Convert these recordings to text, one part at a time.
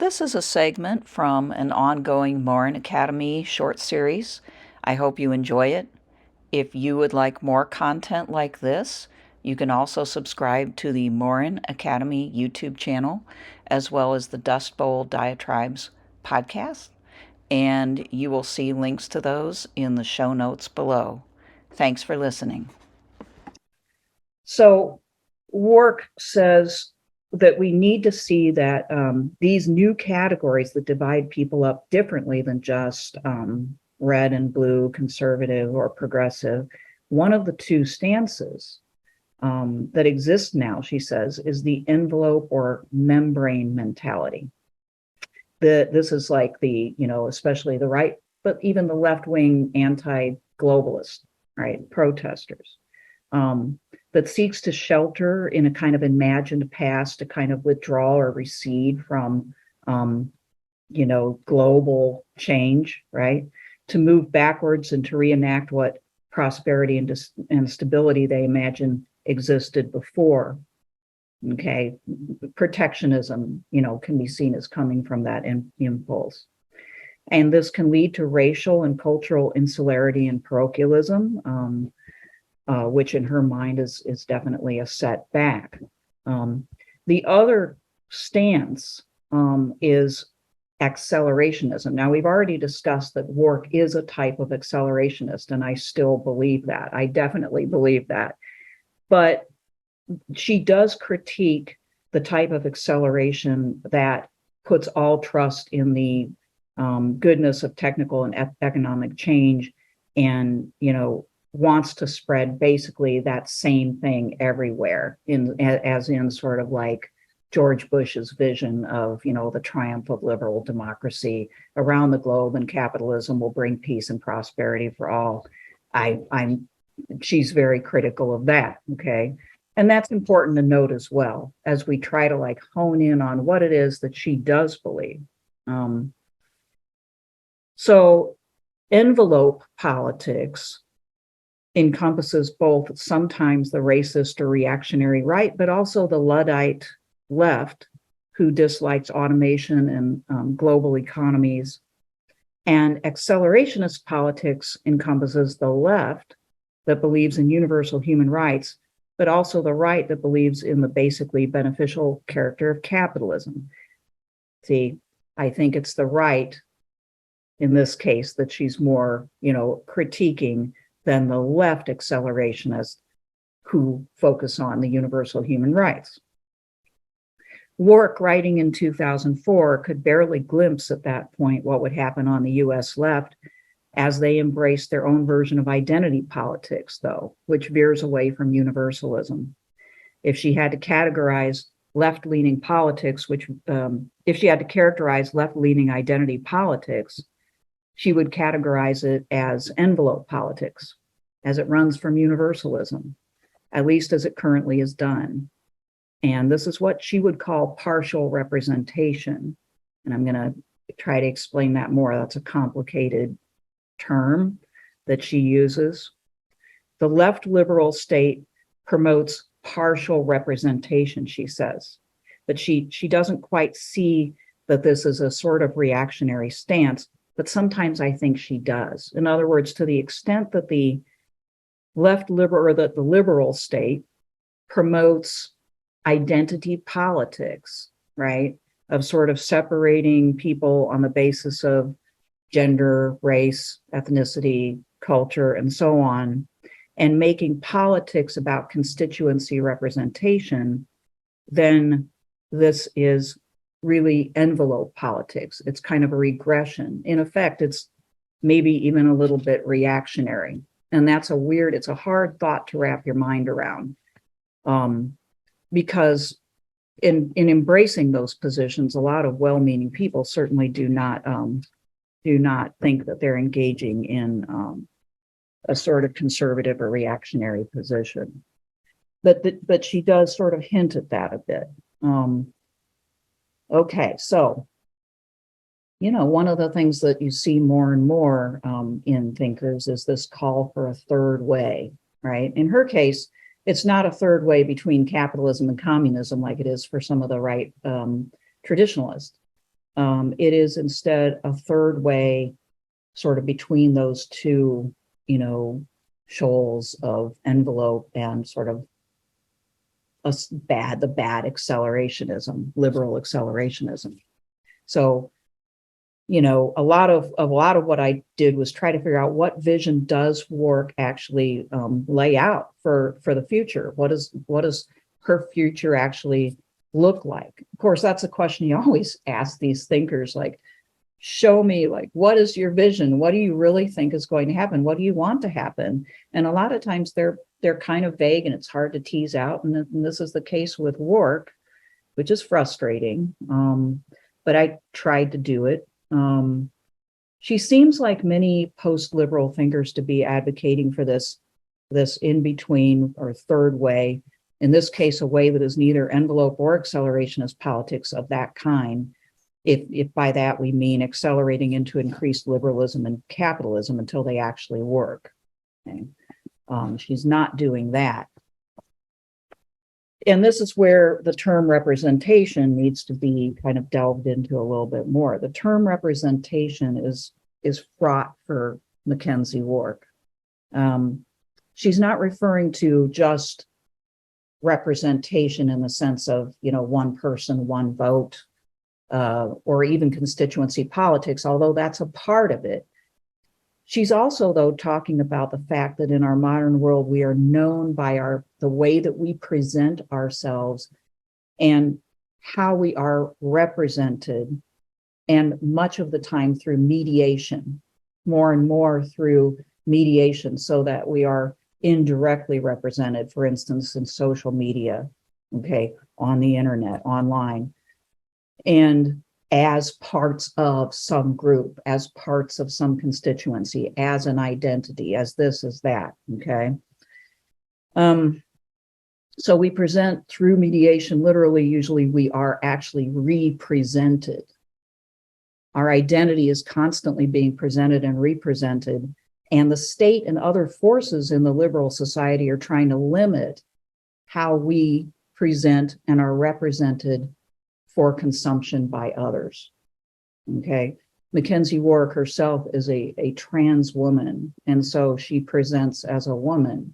This is a segment from an ongoing Morin Academy short series. I hope you enjoy it. If you would like more content like this, you can also subscribe to the Morin Academy YouTube channel, as well as the Dustbowl Diatribes podcast, and you will see links to those in the show notes below. Thanks for listening. So Wark says that we need to see that these new categories that divide people up differently than just red and blue, conservative or progressive, one of the two stances that exists now, she says, is the envelope or membrane mentality. This is like the, especially the right, but even the left-wing anti-globalist, right, protesters. That seeks to shelter in a kind of imagined past, to kind of withdraw or recede from, global change, right? To move backwards and to reenact what prosperity and stability they imagine existed before. Okay, protectionism, can be seen as coming from that impulse. And this can lead to racial and cultural insularity and parochialism, which in her mind is definitely a setback. The other stance is accelerationism. Now, we've already discussed that Wark is a type of accelerationist, and I still believe that. I definitely believe that. But she does critique the type of acceleration that puts all trust in the goodness of technical and economic change, and, wants to spread basically that same thing everywhere, as in sort of like George Bush's vision of, the triumph of liberal democracy around the globe, and capitalism will bring peace and prosperity for all. She's very critical of that. Okay. And that's important to note as well, as we try to hone in on what it is that she does believe. So envelope politics encompasses both sometimes the racist or reactionary right, but also the Luddite left, who dislikes automation and global economies. And accelerationist politics encompasses the left that believes in universal human rights, but also the right that believes in the basically beneficial character of capitalism. See, I think it's the right in this case that she's more, critiquing than the left accelerationists who focus on the universal human rights. Wark, writing in 2004, could barely glimpse at that point what would happen on the US left as they embrace their own version of identity politics, though, which veers away from universalism. If she had to categorize left-leaning politics, if she had to characterize left-leaning identity politics, she would categorize it as envelope politics, as it runs from universalism, at least as it currently is done. And this is what she would call partial representation. And I'm going to try to explain that more. That's a complicated term that she uses. The left liberal state promotes partial representation, she says, but she doesn't quite see that this is a sort of reactionary stance, but sometimes I think she does. In other words, to the extent that the left liberal, or that the liberal state promotes identity politics, right, of sort of separating people on the basis of gender, race, ethnicity, culture, and so on, and making politics about constituency representation, then this is really envelope politics. It's kind of a regression. In effect, it's maybe even a little bit reactionary. And that's it's a hard thought to wrap your mind around. Because in embracing those positions, a lot of well-meaning people certainly do not think that they're engaging in a sort of conservative or reactionary position. But she does sort of hint at that a bit. Okay, so, one of the things that you see more and more in thinkers is this call for a third way, right? In her case, it's not a third way between capitalism and communism like it is for some of the right traditionalists. It is instead a third way, sort of between those two, shoals of envelope and sort of the bad accelerationism, liberal accelerationism. So, a lot of what I did was try to figure out what vision does Wark actually lay out for the future. What does her future actually look like? Of course, that's a question you always ask these thinkers, like, show me, like, what is your vision? What do you really think is going to happen? What do you want to happen? And a lot of times they're kind of vague and it's hard to tease out. And this is the case with Wark, which is frustrating. But I tried to do it. She seems like many post-liberal thinkers to be advocating for this in-between or third way, in this case, a way that is neither envelope or accelerationist politics of that kind. If by that we mean accelerating into increased liberalism and capitalism until they actually work. Okay. She's not doing that. And this is where the term representation needs to be kind of delved into a little bit more. The term representation is fraught for McKenzie Wark. She's not referring to just representation in the sense of, one person, one vote, or even constituency politics, although that's a part of it. She's also, though, talking about the fact that in our modern world, we are known by the way that we present ourselves and how we are represented, and much of the time through mediation, more and more through mediation, so that we are indirectly represented, for instance, in social media, okay, on the internet, online, and as parts of some group, as parts of some constituency, as an identity, as this, as that, okay? So we present through mediation, literally, usually we are actually represented. Our identity is constantly being presented and represented, and the state and other forces in the liberal society are trying to limit how we present and are represented for consumption by others. Okay. McKenzie Wark herself is a trans woman, and so she presents as a woman.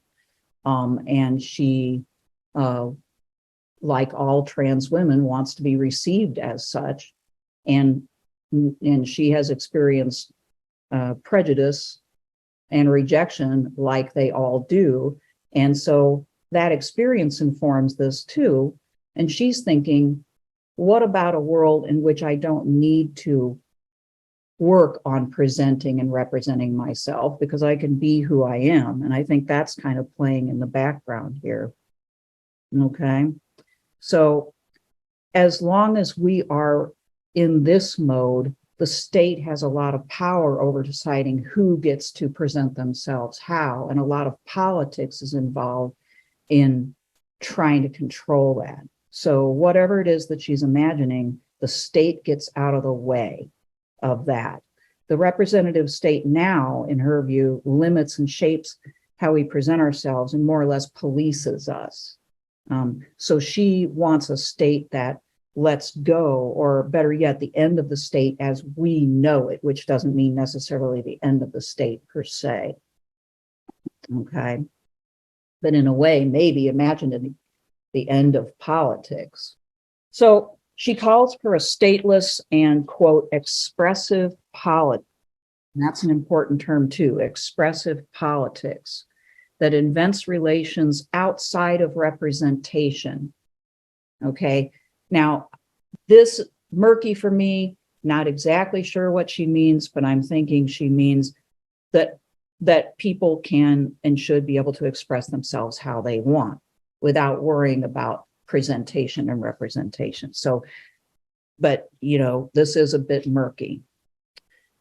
And she, like all trans women, wants to be received as such. And she has experienced prejudice and rejection like they all do. And so that experience informs this too. And she's thinking, what about a world in which I don't need to work on presenting and representing myself because I can be who I am? And I think that's kind of playing in the background here. Okay. So as long as we are in this mode, the state has a lot of power over deciding who gets to present themselves how, and a lot of politics is involved in trying to control that. So whatever it is that she's imagining, the state gets out of the way of that. The representative state now, in her view, limits and shapes how we present ourselves and more or less polices us. So she wants a state that lets go, or better yet, the end of the state as we know it, which doesn't mean necessarily the end of the state per se. Okay. But in a way, maybe imagine the end of politics. So she calls for a stateless and, quote, expressive politics. And that's an important term too, expressive politics, that invents relations outside of representation. Okay. Now, this murky for me, not exactly sure what she means, but I'm thinking she means that people can and should be able to express themselves how they want without worrying about presentation and representation. So, but this is a bit murky.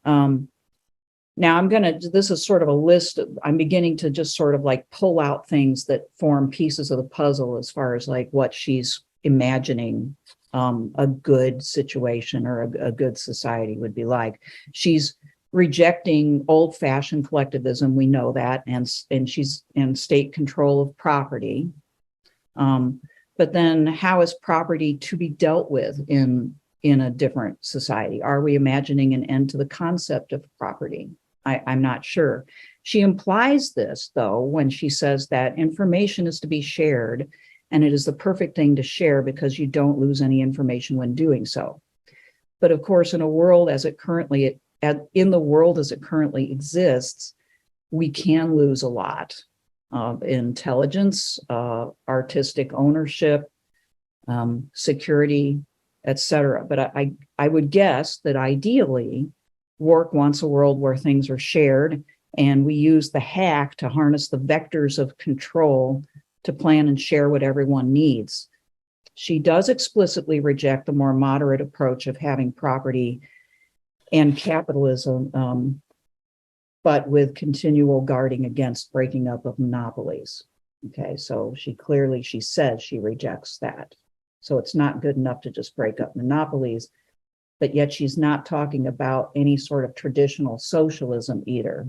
Now this is sort of a list. I'm beginning to just sort of like pull out things that form pieces of the puzzle as far as like what she's imagining a good situation or a good society would be like. She's rejecting old-fashioned collectivism, we know that, and she's in state control of property. But then how is property to be dealt with in in a different society? Are we imagining an end to the concept of property? I'm not sure. She implies this, though, when she says that information is to be shared, and it is the perfect thing to share because you don't lose any information when doing so. But of course, in the world as it currently exists, we can lose a lot of intelligence, artistic ownership, security, etc. But I would guess that ideally, Wark wants a world where things are shared, and we use the hack to harness the vectors of control to plan and share what everyone needs. She does explicitly reject the more moderate approach of having property and capitalism, but with continual guarding against breaking up of monopolies. Okay, so she says she rejects that. So it's not good enough to just break up monopolies, but yet she's not talking about any sort of traditional socialism either.